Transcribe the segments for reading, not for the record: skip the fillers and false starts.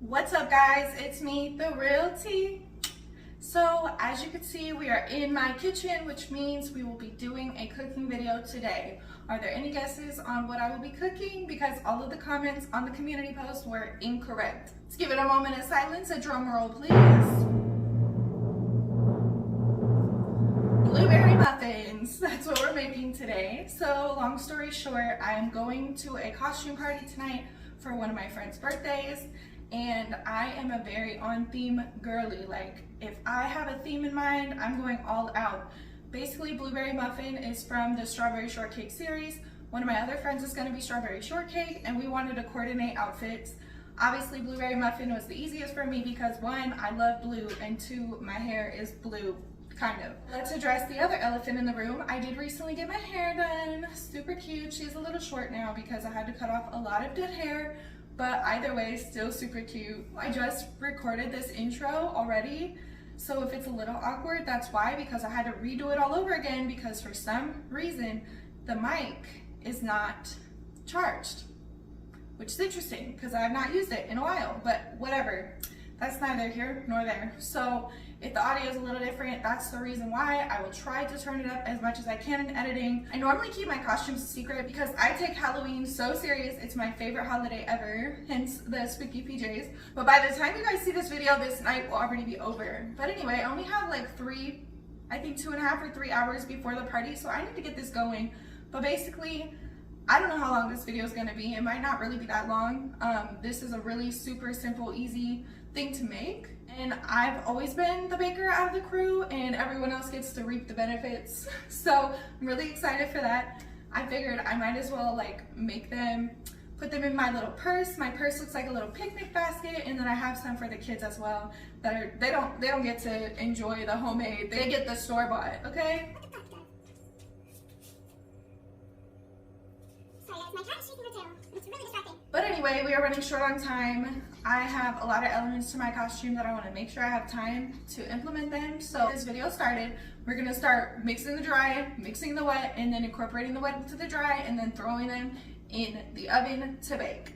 What's up, guys? It's me, the real T. So as you can see, we are in my kitchen, which means we will be doing a cooking video today. Are there any guesses on what I will be cooking? Because all of the comments on the community post were incorrect. Let's give it a moment of silence. A drum roll, please. Blueberry muffins. That's what we're making today. So long story short, I'm going to a costume party tonight for one of my friend's birthdays. And I am a very on theme girly. Like, if I have a theme in mind, I'm going all out. Basically, blueberry muffin is from the strawberry shortcake series. One of my other friends is going to be strawberry shortcake, and we wanted to coordinate outfits. Obviously, blueberry muffin was the easiest for me because one, I love blue, and two, my hair is blue, kind of. Let's address the other elephant in the room. I did recently get my hair done. Super cute. She's a little short now because I had to cut off a lot of dead hair. But either way, still super cute. I just recorded this intro already, so if it's a little awkward, that's why, because I had to redo it all over again because for some reason, the mic is not charged, which is interesting because I have not used it in a while, but whatever. That's neither here nor there. So if the audio is a little different, that's the reason why. I will try to turn it up as much as I can in editing. I normally keep my costumes a secret because I take Halloween so serious. It's my favorite holiday ever, hence the spooky PJs. But by the time you guys see this video, this night will already be over. But anyway, I only have like 2.5 or 3 hours before the party, so I need to get this going. But basically, I don't know how long this video is going to be. It might not really be that long. This is a really super simple, easy thing to make. And I've always been the baker out of the crew, and everyone else gets to reap the benefits. So I'm really excited for that. I figured I might as well like make them, put them in my little purse. My purse looks like a little picnic basket, and then I have some for the kids as well. They don't get to enjoy the homemade. They get the store-bought, okay? But anyway, we are running short on time. I have a lot of elements to my costume that I want to make sure I have time to implement them. So this video started, we're going to start mixing the dry, mixing the wet, and then incorporating the wet into the dry, and then throwing them in the oven to bake.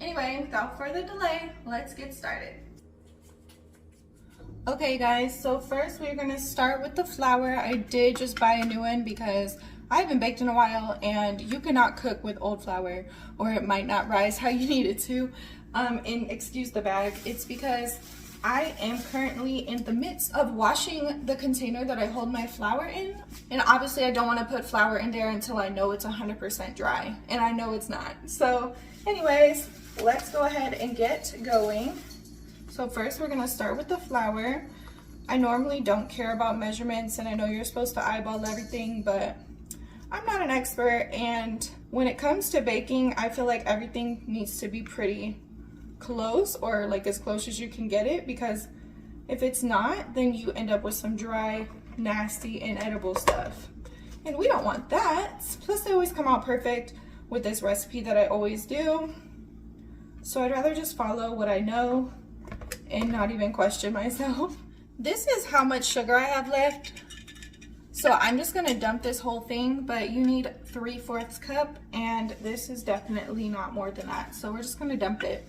Anyway, without further delay, let's get started. Okay guys, so first we're going to start with the flour. I did just buy a new one because I haven't baked in a while, and you cannot cook with old flour or it might not rise how you need it to. And excuse the bag, it's because I am currently in the midst of washing the container that I hold my flour in. And obviously I don't want to put flour in there until I know it's 100% dry, and I know it's not. So anyways, let's go ahead and get going. So first we're going to start with the flour. I normally don't care about measurements, and I know you're supposed to eyeball everything, but I'm not an expert, and when it comes to baking, I feel like everything needs to be pretty close, or like as close as you can get it, because if it's not, then you end up with some dry, nasty, inedible stuff. And we don't want that. Plus, they always come out perfect with this recipe that I always do. So I'd rather just follow what I know and not even question myself. This is how much sugar I have left. So I'm just gonna dump this whole thing, but you need 3/4 cup, and this is definitely not more than that. So we're just gonna dump it.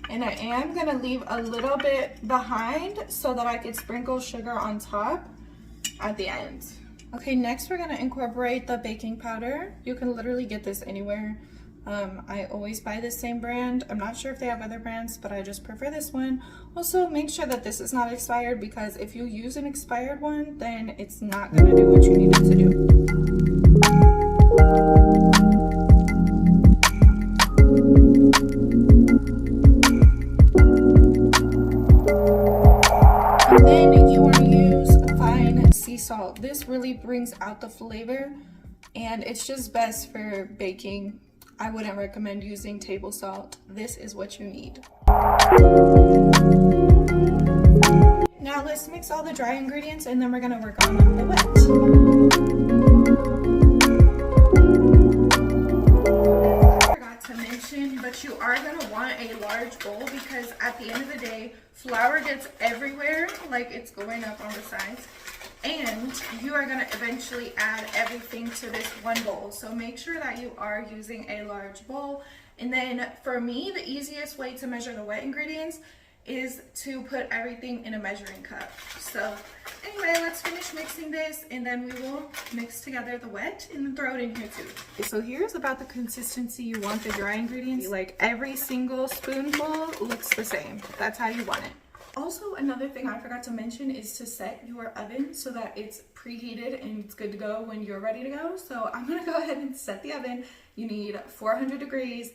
And I am gonna leave a little bit behind so that I could sprinkle sugar on top at the end. Okay, next we're gonna incorporate the baking powder. You can literally get this anywhere. I always buy the same brand. I'm not sure if they have other brands, but I just prefer this one. Also, make sure that this is not expired, because if you use an expired one, then it's not gonna do what you need it to do. And then you want to use fine sea salt. This really brings out the flavor, and it's just best for baking. I wouldn't recommend using table salt. This is what you need. Now let's mix all the dry ingredients, and then we're gonna work on the wet. I forgot to mention, but you are gonna want a large bowl, because at the end of the day, flour gets everywhere, like it's going up on the sides. And you are going to eventually add everything to this one bowl. So make sure that you are using a large bowl And then for me, the easiest way to measure the wet ingredients is to put everything in a measuring cup. So anyway, let's finish mixing this and then we will mix together the wet and then throw it in here too. So here's about the consistency you want the dry ingredients. Like every single spoonful looks the same. That's how you want it. Also, another thing I forgot to mention is to set your oven so that it's preheated and it's good to go when you're ready to go. So I'm gonna go ahead and set the oven. You need 400 degrees.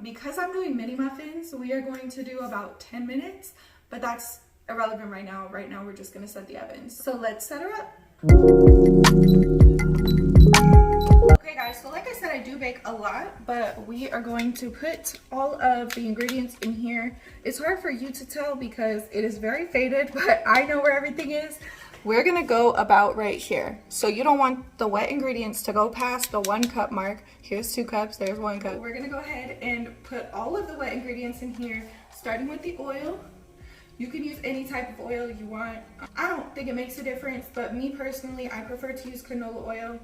Because I'm doing mini muffins, we are going to do about 10 minutes, but that's irrelevant right now. Right now, we're just gonna set the oven. So let's set her up. Okay guys, so like I said, I do bake a lot, but we are going to put all of the ingredients in here. It's hard for you to tell because it is very faded, but I know where everything is. We're gonna go about right here. So you don't want the wet ingredients to go past the 1 cup mark. Here's 2 cups, there's 1 cup. We're gonna go ahead and put all of the wet ingredients in here, starting with the oil. You can use any type of oil you want. I don't think it makes a difference, but me personally, I prefer to use canola oil.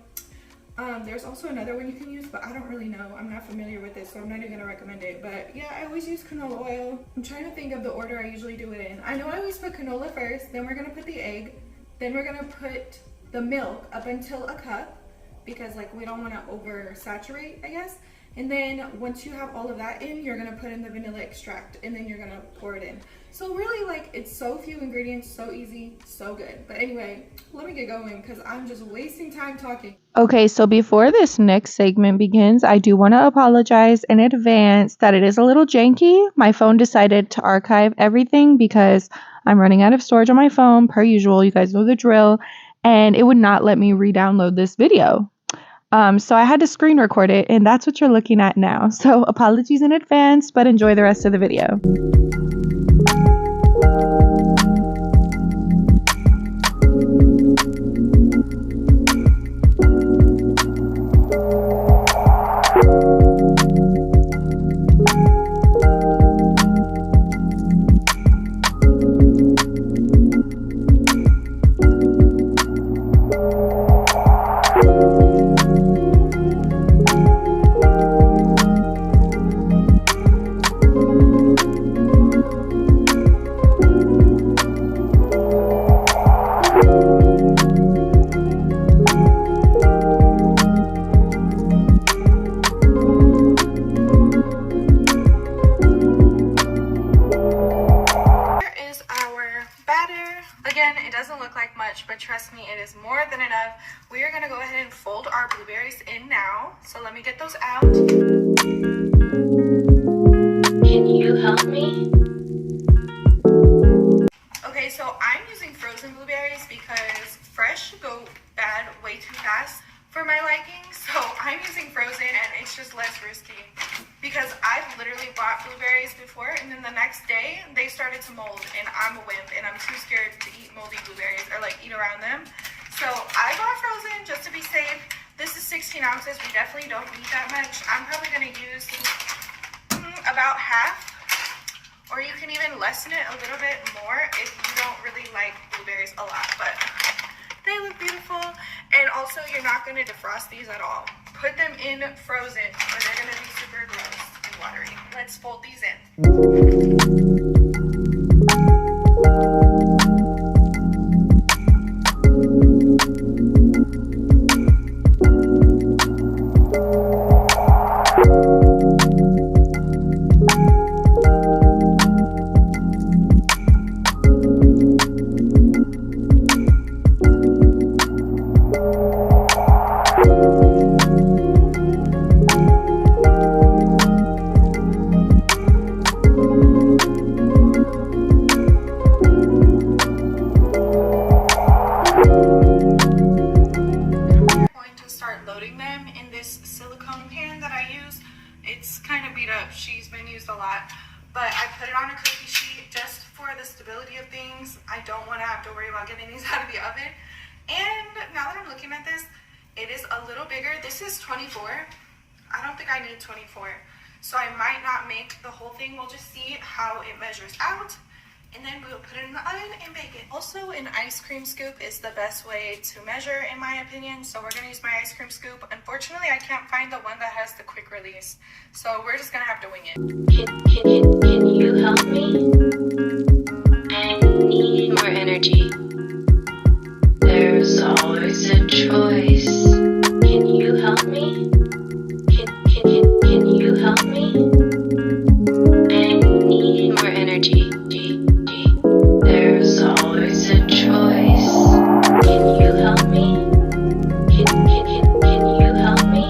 There's also another one you can use, but I don't really know. I'm not familiar with it, so I'm not even gonna recommend it. But yeah, I always use canola oil. I'm trying to think of the order I usually do it in. I know I always put canola first, then we're gonna put the egg, then we're gonna put the milk up until a cup because like we don't wanna oversaturate, I guess. And then once you have all of that in, you're gonna put in the vanilla extract and then you're gonna pour it in. So really, like, it's so few ingredients, so easy, so good. But anyway, let me get going because I'm just wasting time talking. Okay, so before this next segment begins, I do want to apologize in advance that it is a little janky. My phone decided to archive everything because I'm running out of storage on my phone, per usual. You guys know the drill. And it would not let me re-download this video. So I had to screen record it, and that's what you're looking at now. So apologies in advance, but enjoy the rest of the video. It doesn't look like much, but trust me, it is more than enough. We are gonna go ahead and fold our blueberries in now. So let me get those out. Can you help me? Okay, so I'm using frozen blueberries because fresh go bad way too fast for my liking. So I'm using frozen and it's just less risky because I've literally bought blueberries before and then the next day they started to mold and I'm a wimp and I'm too scared to eat moldy blueberries or like eat around them. So I bought frozen just to be safe. This is 16 ounces. We definitely don't need that much. I'm probably gonna use about half, or you can even lessen it a little bit more if you don't really like blueberries a lot, but they look beautiful. And also you're not gonna defrost these at all. Put them in frozen or they're gonna be super gross and watery. Let's fold these in. She's been used a lot, but I put it on a cookie sheet just for the stability of things. I don't want to have to worry about getting these out of the oven. And now that I'm looking at this, it is a little bigger. This is 24. I don't think I need 24, so I might not make the whole thing. We'll just see how it measures out and then we'll put it in the oven and bake it. Also, an ice cream scoop is the best way to measure, in my opinion, so we're gonna use my ice cream scoop. Unfortunately, I can't find the one that has the quick release, so we're just gonna have to wing it. Can you help me? I need more energy. There's always a choice. Can you help me? Can you help me? I need more energy. There's always a choice. Can you help me? Can you help me?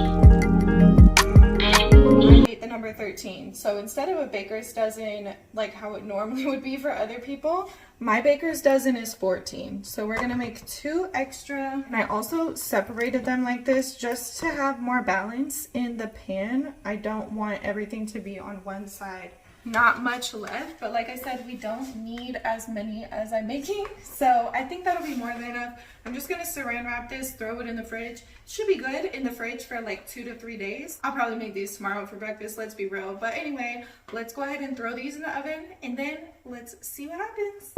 I need The number 13. So instead of a baker's dozen, like how it normally would be for other people, my baker's dozen is 14. So we're gonna make 2 extra. And I also separated them like this just to have more balance in the pan. I don't want everything to be on one side. Not much left, but like I said, we don't need as many as I'm making, so I think that'll be more than enough. I'm just gonna saran wrap this, throw it in the fridge. It should be good in the fridge for like 2 to 3 days. I'll probably make these tomorrow for breakfast, let's be real. But anyway, let's go ahead and throw these in the oven, and then let's see what happens.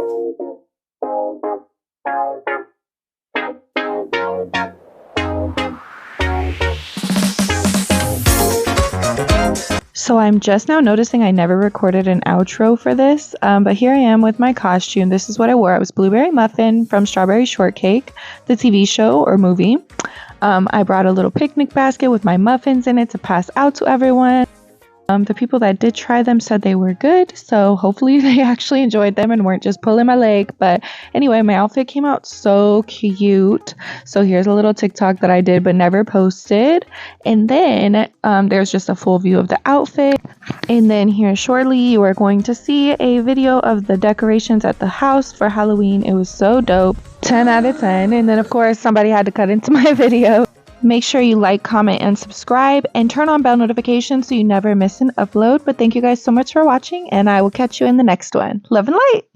So I'm just now noticing I never recorded an outro for this, but here I am with my costume. This is what I wore. I was Blueberry Muffin from Strawberry Shortcake, the TV show or movie. I brought a little picnic basket with my muffins in it to pass out to everyone. The people that did try them said they were good, so hopefully they actually enjoyed them and weren't just pulling my leg. But anyway, my outfit came out so cute. So here's a little TikTok that I did but never posted. And then there's just a full view of the outfit. And then here shortly you are going to see a video of the decorations at the house for Halloween. It was so dope. 10 out of 10. And then of course somebody had to cut into my video. Make sure you like, comment, and subscribe, and turn on bell notifications so you never miss an upload. But thank you guys so much for watching, and I will catch you in the next one. Love and light!